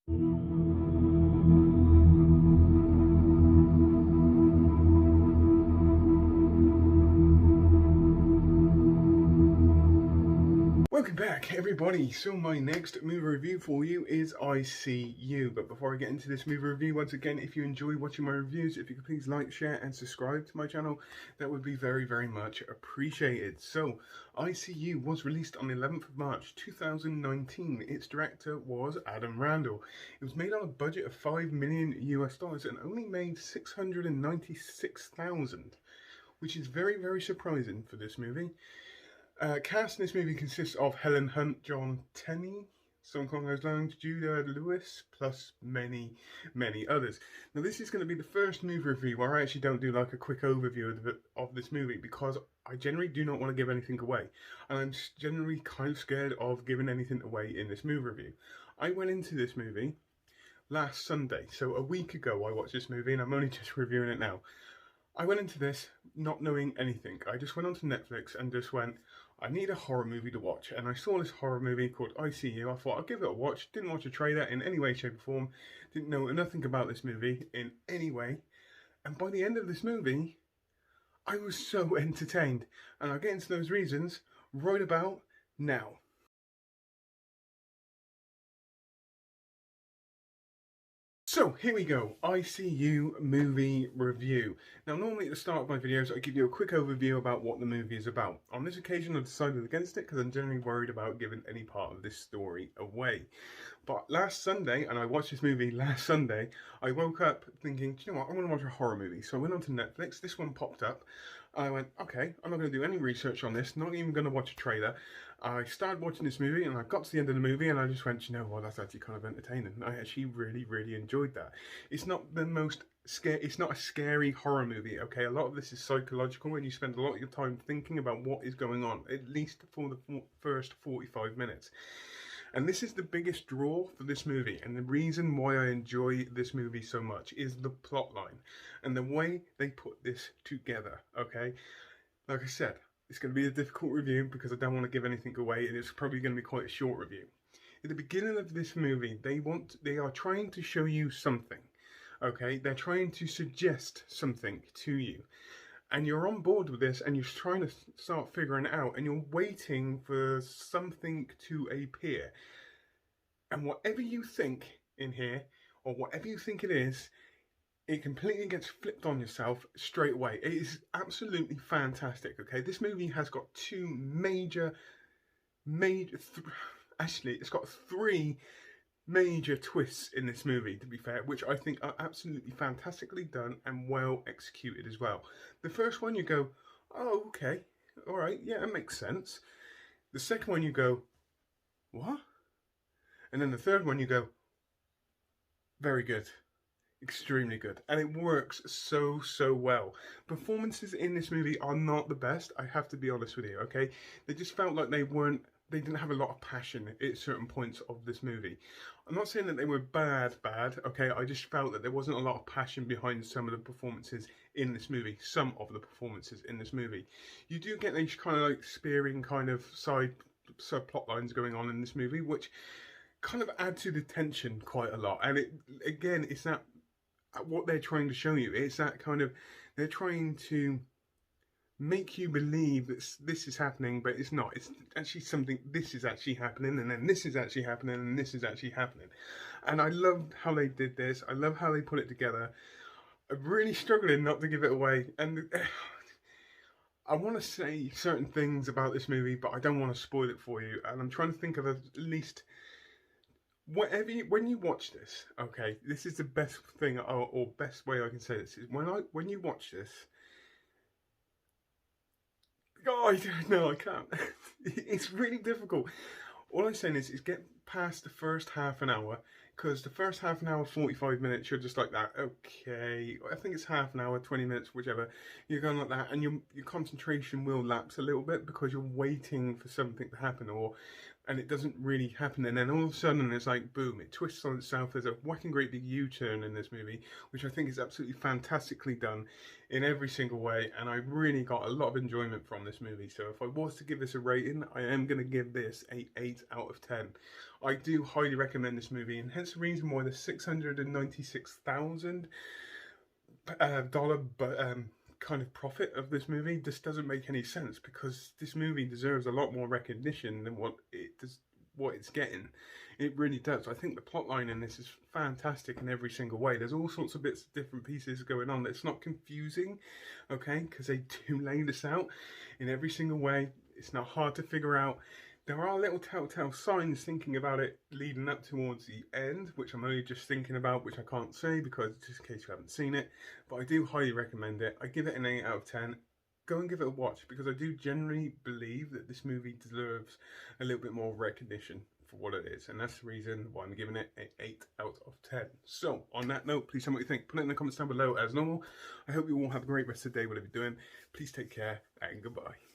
Welcome back, everybody. So my next movie review for you is I See You. But before I get into this movie review, once again, if you enjoy watching my reviews, if you could please like, share, and subscribe to my channel, that would be very, very much appreciated. So, I See You was released on the 11th of March 2019. Its director was Adam Randall. It was made on a budget of $5 million US and only made 696,000, which is very, very surprising for this movie. Cast in this movie consists of Helen Hunt, John Tenney, something along those lines, Judah Lewis, plus many, many others. Now, this is going to be the first movie review where I actually don't do like a quick overview of this movie, because I generally do not want to give anything away, and I'm generally kind of scared of giving anything away in this movie review. I went into this movie last Sunday, so a week ago I watched this movie, and I'm only just reviewing it now. I went into this not knowing anything. I just went onto Netflix and just went, I need a horror movie to watch. And I saw this horror movie called I See You. I thought I'll give it a watch. Didn't watch a trailer in any way, shape or form. Didn't know nothing about this movie in any way. And by the end of this movie, I was so entertained. And I'll get into those reasons right about now. So here we go, I See You movie review. Now normally at the start of my videos I give you a quick overview about what the movie is about. On this occasion I've decided against it because I'm generally worried about giving any part of this story away. But last Sunday, and I watched this movie last Sunday, I woke up thinking, do you know what, I want to watch a horror movie. So I went onto Netflix, this one popped up. I went, okay, I'm not going to do any research on this, not even going to watch a trailer. I started watching this movie and I got to the end of the movie and I just went, you know what, that's actually kind of entertaining. I actually really, really enjoyed that. It's not the most it's not a scary horror movie, okay? A lot of this is psychological and you spend a lot of your time thinking about what is going on, at least for the first 45 minutes. And this is the biggest draw for this movie, and the reason why I enjoy this movie so much is the plot line and the way they put this together, okay? Like I said, it's going to be a difficult review because I don't want to give anything away, and it's probably going to be quite a short review. At the beginning of this movie, they are trying to show you something, okay? They're trying to suggest something to you. And you're on board with this and you're trying to start figuring it out and you're waiting for something to appear. And whatever you think in here, or whatever you think it is, it completely gets flipped on yourself straight away. It is absolutely fantastic, okay? This movie has got actually, it's got three major twists in this movie, to be fair, which I think are absolutely fantastically done and well executed as well. The first one you go, oh, okay, all right, yeah, it makes sense. The second one you go, what? And then the third one you go, very good. Extremely good, and it works so well. Performances in this movie are not the best, I have to be honest with you, okay? They just felt like they didn't have a lot of passion at certain points of this movie. I'm not saying that they were bad, okay? I just felt that there wasn't a lot of passion behind some of the performances in this movie. Some of the performances in this movie. You do get these kind of like spearing kind of side plot lines going on in this movie, which kind of add to the tension quite a lot. And it's that what they're trying to show you. It's that kind of, they're trying to make you believe that this is happening, but it's not. It's actually something, this is actually happening, and then this is actually happening, and this is actually happening. And I love how they did this. I love how they put it together. I'm really struggling not to give it away. And I want to say certain things about this movie, but I don't want to spoil it for you. And I'm trying to think of at least, when you watch this, okay, this is the best thing or best way I can say this is when you watch this. God, no, I can't. It's really difficult. All I'm saying is get past the first half an hour, because the first half an hour, 45 minutes, you're just like that. Okay, I think it's half an hour, 20 minutes, whichever. You're going like that, and your concentration will lapse a little bit because you're waiting for something to happen, and it doesn't really happen, and then all of a sudden it's like boom, it twists on itself. There's a whacking great big U-turn in this movie, which I think is absolutely fantastically done in every single way, and I really got a lot of enjoyment from this movie. So if I was to give this a rating, I am going to give this an 8 out of 10. I do highly recommend this movie, and hence the reason why the $696,000 dollar kind of profit of this movie just doesn't make any sense, because this movie deserves a lot more recognition than what it's getting. It really does. I think the plotline in this is fantastic in every single way. There's all sorts of bits of different pieces going on. It's not confusing, okay, because they do lay this out in every single way. It's not hard to figure out. There are little telltale signs thinking about it leading up towards the end, which I'm only just thinking about, which I can't say because just in case you haven't seen it. But I do highly recommend it. I give it an 8 out of 10. Go and give it a watch, because I do generally believe that this movie deserves a little bit more recognition for what it is, and that's the reason why I'm giving it an 8 out of 10. So on that note, please tell me what you think. Put it in the comments down below as normal. I hope you all have a great rest of the day, whatever you're doing. Please take care and goodbye.